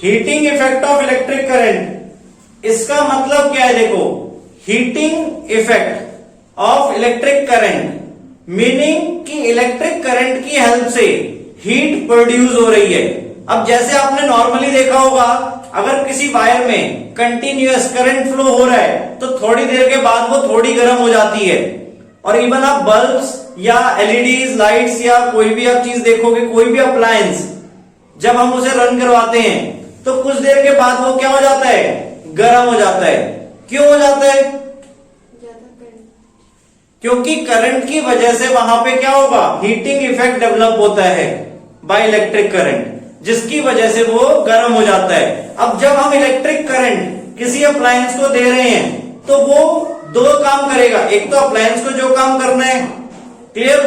Heating effect of electric current, इसका मतलब क्या है? देखो, heating effect of electric current meaning कि इलेक्ट्रिक करंट की हेल्प से हीट प्रोड्यूस हो रही है। अब जैसे आपने नॉर्मली देखा होगा, अगर किसी वायर में कंटिन्यूअस करंट फ्लो हो रहा है तो थोड़ी देर के बाद वो थोड़ी गर्म हो जाती है। और इवन आप बल्ब्स या एलईडीज लाइट्स या कोई भी आप चीज देखोगे, कोई भी अप्लायंस, जब हम उसे रन करवाते हैं तो कुछ देर के बाद वो क्या हो जाता है? गर्म हो जाता है। क्यों हो जाता है? क्योंकि करंट की वजह से वहां पे क्या होगा? हीटिंग इफेक्ट डेवलप होता है बाय इलेक्ट्रिक करंट, जिसकी वजह से वो गर्म हो जाता है। अब जब हम इलेक्ट्रिक करंट किसी अप्लायंस को दे रहे हैं तो वो दो काम करेगा। एक तो अप्लायंस को जो काम करना है, क्लियर,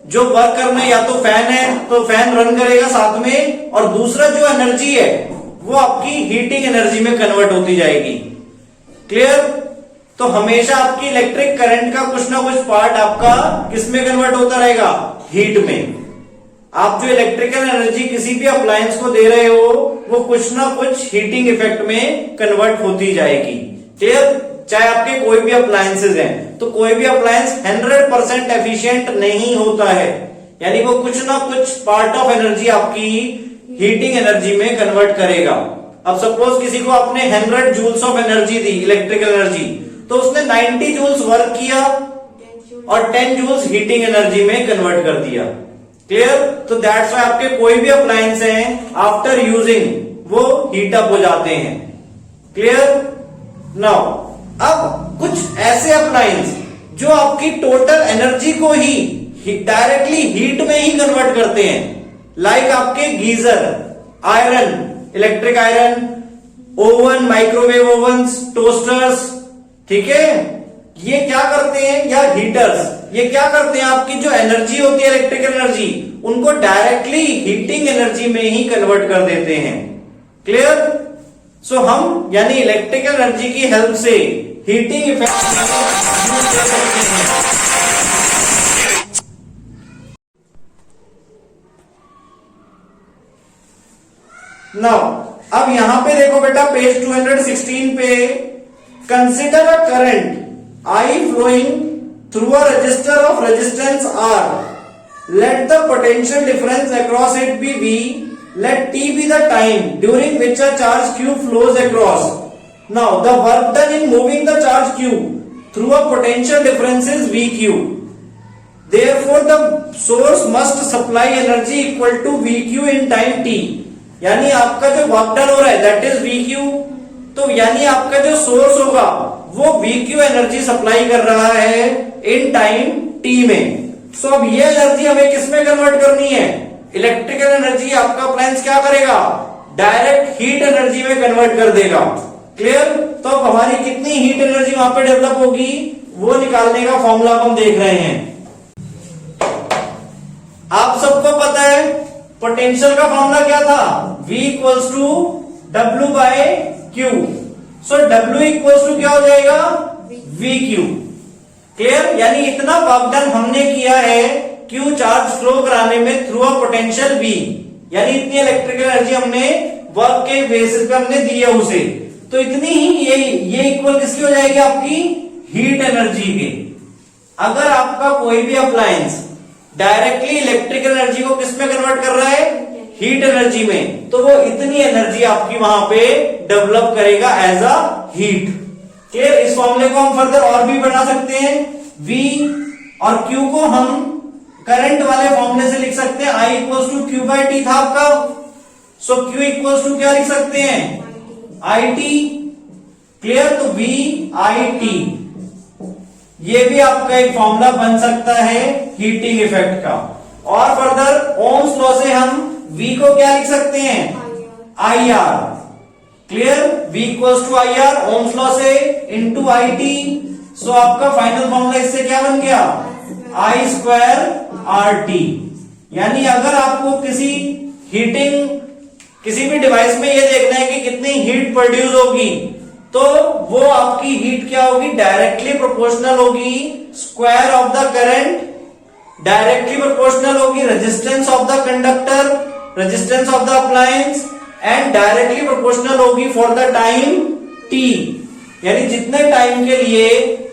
जो वर्क करना है, या तो फैन है तो फैन रन करेगा साथ में, और दूसरा जो एनर्जी है वो आपकी हीटिंग एनर्जी में कन्वर्ट होती जाएगी। क्लियर? तो हमेशा आपकी इलेक्ट्रिक करंट का कुछ ना कुछ पार्ट आपका किसमें कन्वर्ट होता रहेगा? हीट में। आप जो इलेक्ट्रिकल एनर्जी किसी भी अप्लायंस को दे रहे हो वो कुछ ना कुछ हीटिंग इफेक्ट में कन्वर्ट होती जाएगी। क्लियर? चाहे आपके कोई भी अप्लायंसेज हैं, तो कोई भी अप्लायंस 100% एफिशिएंट नहीं होता है, यानी वो कुछ ना कुछ पार्ट ऑफ एनर्जी आपकी हीटिंग एनर्जी में कन्वर्ट करेगा। अब सपोज किसी को आपने 100 जूल्स ऑफ एनर्जी दी, इलेक्ट्रिकल एनर्जी, तो उसने 90 जूल्स वर्क किया और 10 जूल्स हीटिंग एनर्जी में कन्वर्ट कर दिया। क्लियर? तो दैट्स व्हाई आपके कोई भी अप्लायंस हैं, आफ्टर यूजिंग वो हीट अप हो जाते हैं। क्लियर? नाउ अब कुछ ऐसे अप्लायंस जो आपकी टोटल एनर्जी को ही डायरेक्टली हीट में ही कन्वर्ट करते हैं, लाइक आपके geyser, iron, electric iron, oven, microwave ओवन्स, toasters, ठीक है, ये क्या करते हैं, या हीटर्स, ये क्या करते हैं? आपकी जो एनर्जी होती है इलेक्ट्रिकल एनर्जी, उनको डायरेक्टली हीटिंग एनर्जी में ही कन्वर्ट कर देते हैं। क्लियर? सो हम यानी इलेक्ट्रिकल एनर्जी की हेल्प से हीटिंग इफेक्ट नाउ अब यहां पे देखो बेटा, पेज 216 पे, consider a current I flowing through a resistor of resistance R. Let the potential difference across it be V. Let T be the time during which a charge Q flows across. Now the work done in moving the charge Q through a potential difference is VQ. Therefore the source must supply energy equal to VQ in time T. यानी आपका जो work done हो रहा है that is VQ, तो यानी आपका जो सोर्स होगा वो VQ एनर्जी सप्लाई कर रहा है इन टाइम T में। सो अब ये एनर्जी हमें किस में कन्वर्ट करनी है? इलेक्ट्रिकल एनर्जी आपका अप्लायंस क्या करेगा? डायरेक्ट हीट एनर्जी में कन्वर्ट कर देगा। क्लियर? तो अब हमारी कितनी हीट एनर्जी वहां पे डेवलप होगी वो निकालने का फॉर्मूला हम देख रहे हैं। आप सबको पता है पोटेंशियल का फॉर्मूला क्या था? V equals to W by Q। So W equals to क्या हो जाएगा? VQ। क्लियर? यानी इतना वर्क डन हमने किया है Q चार्ज फ्लो कराने में थ्रू अ पोटेंशियल V, यानी इतनी इलेक्ट्रिकल एनर्जी हमने वर्क के बेसिस पे हमने दी है उसे, तो इतनी ही ये इक्वल किसकी हो जाएगी? आपकी हीट एनर्जी की। अगर आपका कोई भी अप्लायंस डायरेक्टली इलेक्ट्रिकल एनर्जी को किस में कन्वर्ट कर रहा है? हीट एनर्जी में, तो वो इतनी एनर्जी आपकी वहां पे डेवलप करेगा एज अ हीट। क्लियर? इस फॉर्मूले को हम फर्दर और भी बना सकते हैं। V और Q को हम करंट वाले फॉर्मूले से लिख सकते हैं, I equals to Q by T था आपका। सो Q इक्वल्स टू क्या लिख सकते हैं? IT। क्लियर? तो V IT, ये भी आपका एक फॉर्मूला बन सकता है हीटिंग इफेक्ट का। और फर्दर ओम्स लॉ से हम V को क्या लिख सकते हैं? IR। Clear? V equals to IR ohm's law से इंटू IT। सो आपका फाइनल फॉर्मूला इससे क्या बन गया? I square RT। यानी अगर आपको किसी भी डिवाइस में ये देखना है कि कितनी हीट प्रोड्यूस होगी, तो वो आपकी हीट क्या होगी? डायरेक्टली प्रोपोर्शनल होगी square of the current, directly proportional होगी resistance of the conductor, resistance of the appliance, and directly proportional होगी फॉर द टाइम टी, यानी जितने टाइम के लिए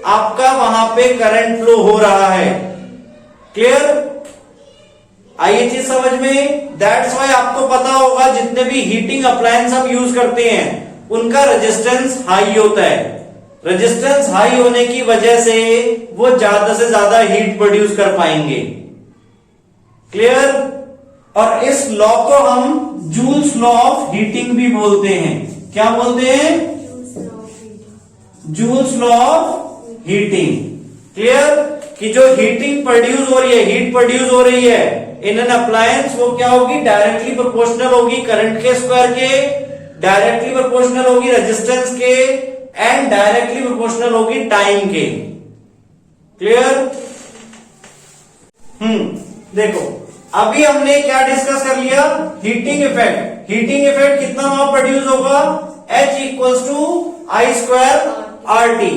आपका वहां पे करंट फ्लो हो रहा है। क्लियर? आइए चीज समझ में। दैट्स वाई आपको पता होगा जितने भी हीटिंग अप्लायंस हम यूज करते हैं उनका रेजिस्टेंस हाई होता है। रेजिस्टेंस हाई होने की वजह से वो ज्यादा से ज्यादा हीट प्रोड्यूस कर पाएंगे। क्लियर? और इस लॉ को हम जूल्स लॉ ऑफ हीटिंग भी बोलते हैं। क्या बोलते हैं? Joules law of heating. Clear? कि जो हीटिंग प्रोड्यूस हो रही है, हीट प्रोड्यूस हो रही है इन एन अप्लायंस, वो क्या होगी? डायरेक्टली प्रोपोर्शनल होगी करंट के स्क्वायर के, डायरेक्टली प्रोपोर्शनल होगी रेजिस्टेंस के, एंड डायरेक्टली प्रोपोर्शनल होगी टाइम के। क्लियर? देखो अभी हमने क्या डिस्कस कर लिया? Heating effect. हीटिंग इफेक्ट कितना वहां प्रोड्यूस होगा? H equals to I square R T.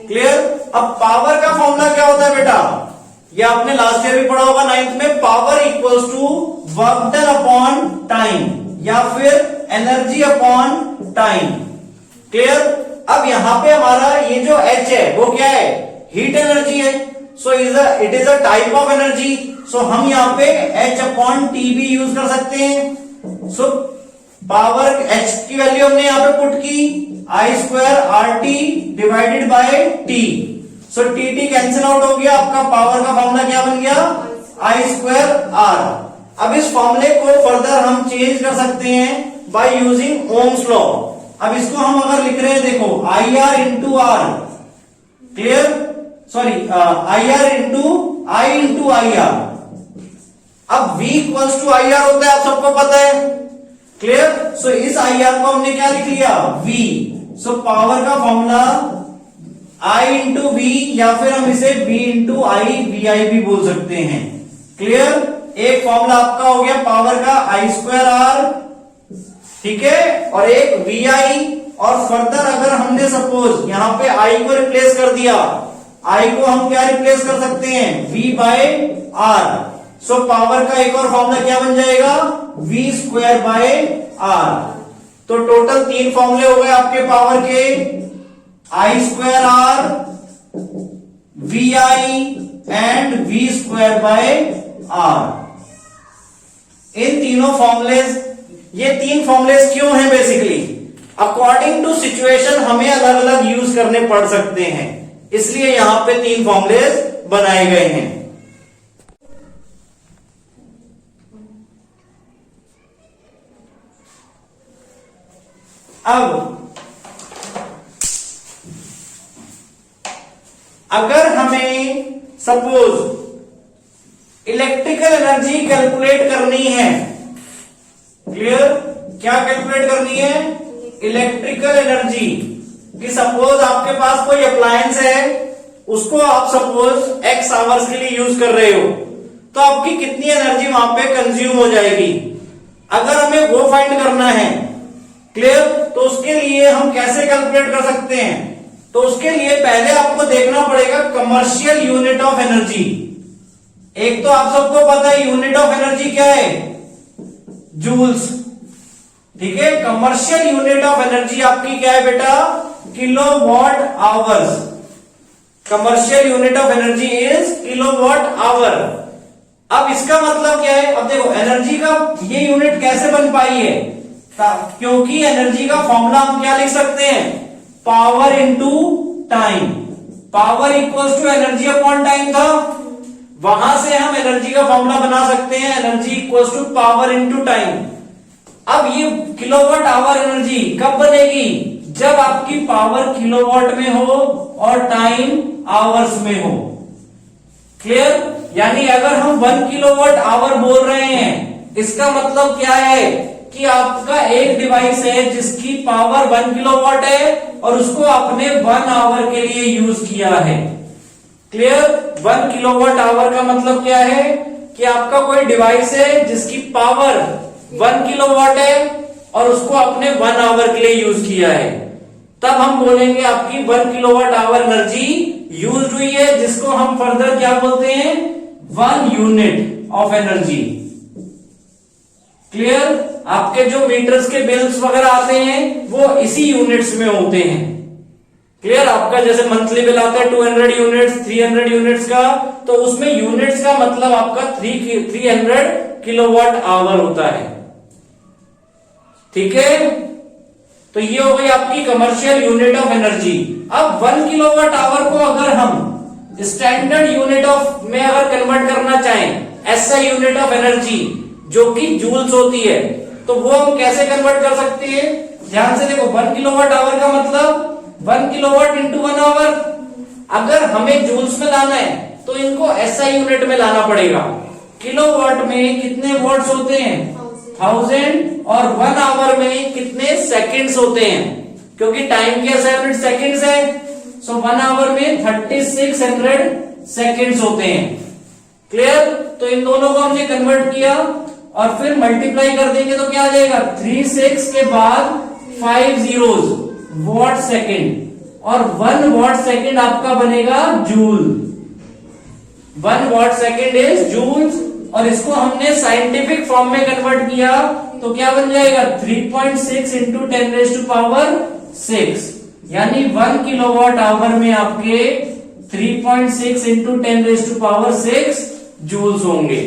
Clear? अब पावर का फॉर्मूला क्या होता है बेटा? ये आपने लास्ट ईयर भी पढ़ा होगा 9th में। Power equals to work done upon time या फिर एनर्जी अपॉन टाइम। क्लियर? अब यहां पे हमारा ये जो H है वो क्या है? हीट एनर्जी है। So it is a type of energy. So हम यहां पे H अपॉन टी भी यूज कर सकते हैं। सो पावर H की वैल्यू हमने यहां पे पुट की I square R T divided by T. So T T cancel out हो गया। आपका पावर का फॉर्मूला क्या बन गया? I square R. अब इस फॉर्मूले को फर्दर हम चेंज कर सकते हैं बाय यूजिंग ओम्स लॉ। अब इसको हम अगर लिख रहे हैं, देखो I R into R. Clear? Sorry, I R into I R. अब V equals to I R होता है, आप सबको पता है। क्लियर? सो इस आई आर को हमने क्या लिख लिया? V। सो पावर का फॉर्मूला I इंटू वी, या फिर हम इसे V इंटू आई वी आई भी बोल सकते हैं। क्लियर? एक फॉर्मूला आपका हो गया पावर का आई स्क्वायर आर, ठीक है, और एक वी आई। और फर्दर अगर हमने सपोज यहां पे I को रिप्लेस कर दिया, I को हम क्या रिप्लेस कर सकते हैं? V by R. So power का एक और फॉर्मूला क्या बन जाएगा? V square by R. तो टोटल 3 फॉर्मूले हो गए आपके पावर के, I square R, V I and V square by R. इन तीनों फॉर्मूलेज, ये 3 फॉर्मूलेज क्यों हैं? बेसिकली अकॉर्डिंग टू सिचुएशन हमें अलग अलग यूज करने पड़ सकते हैं, इसलिए यहां पे 3 फॉर्मूलेज बनाए गए हैं। अब अगर हमें सपोज इलेक्ट्रिकल एनर्जी कैलकुलेट करनी है, क्लियर? क्या कैलकुलेट करनी है? Electrical energy. कि सपोज आपके पास कोई अप्लायंस है, उसको आप सपोज x आवर्स के लिए यूज कर रहे हो, तो आपकी कितनी एनर्जी वहां पे कंज्यूम हो जाएगी? अगर हमें वो फाइंड करना है, क्लियर, तो उसके लिए हम कैसे कैलकुलेट कर सकते हैं? तो उसके लिए पहले आपको देखना पड़ेगा कमर्शियल यूनिट ऑफ एनर्जी। एक तो आप सबको पता है यूनिट ऑफ एनर्जी क्या है? जूल्स। ठीक है, कमर्शियल यूनिट ऑफ एनर्जी आपकी क्या है बेटा? Kilowatt hours. Commercial unit of energy is kilowatt hour. अब इसका मतलब क्या है? अब देखो एनर्जी का ये यूनिट कैसे बन पाई है? क्योंकि एनर्जी का फॉर्मूला हम क्या लिख सकते हैं? Power into time. Power equals to energy upon time था, वहां से हम एनर्जी का फॉर्मूला बना सकते हैं energy equals to power into time. अब ये किलोवाट आवर एनर्जी कब बनेगी? जब आपकी पावर किलोवाट में हो और टाइम आवर्स में हो। क्लियर? यानी अगर हम 1 किलोवाट आवर बोल रहे हैं, इसका मतलब क्या है कि आपका एक डिवाइस है जिसकी पावर 1 किलोवाट है और उसको आपने 1 आवर के लिए यूज किया है। क्लियर? 1 किलोवाट आवर का मतलब क्या है कि आपका कोई डिवाइस है जिसकी पावर 1 किलोवाट है और उसको आपने 1 आवर के लिए यूज किया है, तब हम बोलेंगे आपकी 1 किलोवाट आवर एनर्जी यूज हुई है, जिसको हम फर्दर क्या बोलते हैं? 1 यूनिट ऑफ एनर्जी। क्लियर? आपके जो मीटर्स के बिल्स वगैरह आते हैं वो इसी यूनिट्स में होते हैं। क्लियर? आपका जैसे मंथली बिल आता है 200 यूनिट्स, 300 यूनिट्स का, तो उसमें यूनिट्स का मतलब आपका 300 किलोवाट आवर होता है। ठीक है, तो ये हो गई आपकी कमर्शियल यूनिट ऑफ एनर्जी। अब 1 किलोवाट आवर को अगर हम स्टैंडर्ड यूनिट ऑफ में अगर कन्वर्ट करना चाहें, एसआई यूनिट ऑफ एनर्जी जो कि जूल्स होती है, तो वो हम कैसे कन्वर्ट कर सकते हैं? ध्यान से देखो, 1 किलोवाट आवर का मतलब 1 किलोवाट इंटू 1 आवर। अगर हमें जूल्स में लाना है तो इनको एसआई यूनिट में लाना पड़ेगा। किलोवाट में कितने वॉट्स होते हैं? 1000। और 1 आवर में कितने सेकंड्स होते हैं? क्योंकि टाइम की एसआई यूनिट सेकंड्स है, सो 1 आवर में 3600 सेकंड्स होते हैं। क्लियर? तो इन दोनों को हमने कन्वर्ट किया और फिर मल्टीप्लाई कर देंगे तो क्या आ जाएगा? 36 के बाद 5 zeros वॉट सेकेंड, और 1 वॉट सेकेंड आपका बनेगा joule. 1 watt second is joules, और इसको हमने साइंटिफिक फॉर्म में कन्वर्ट किया तो क्या बन जाएगा? 3.6 इंटू 10⁻⁶, यानी 1 किलोवाट आवर में आपके 3.6 इंटू 10⁻⁶ जूल्स होंगे।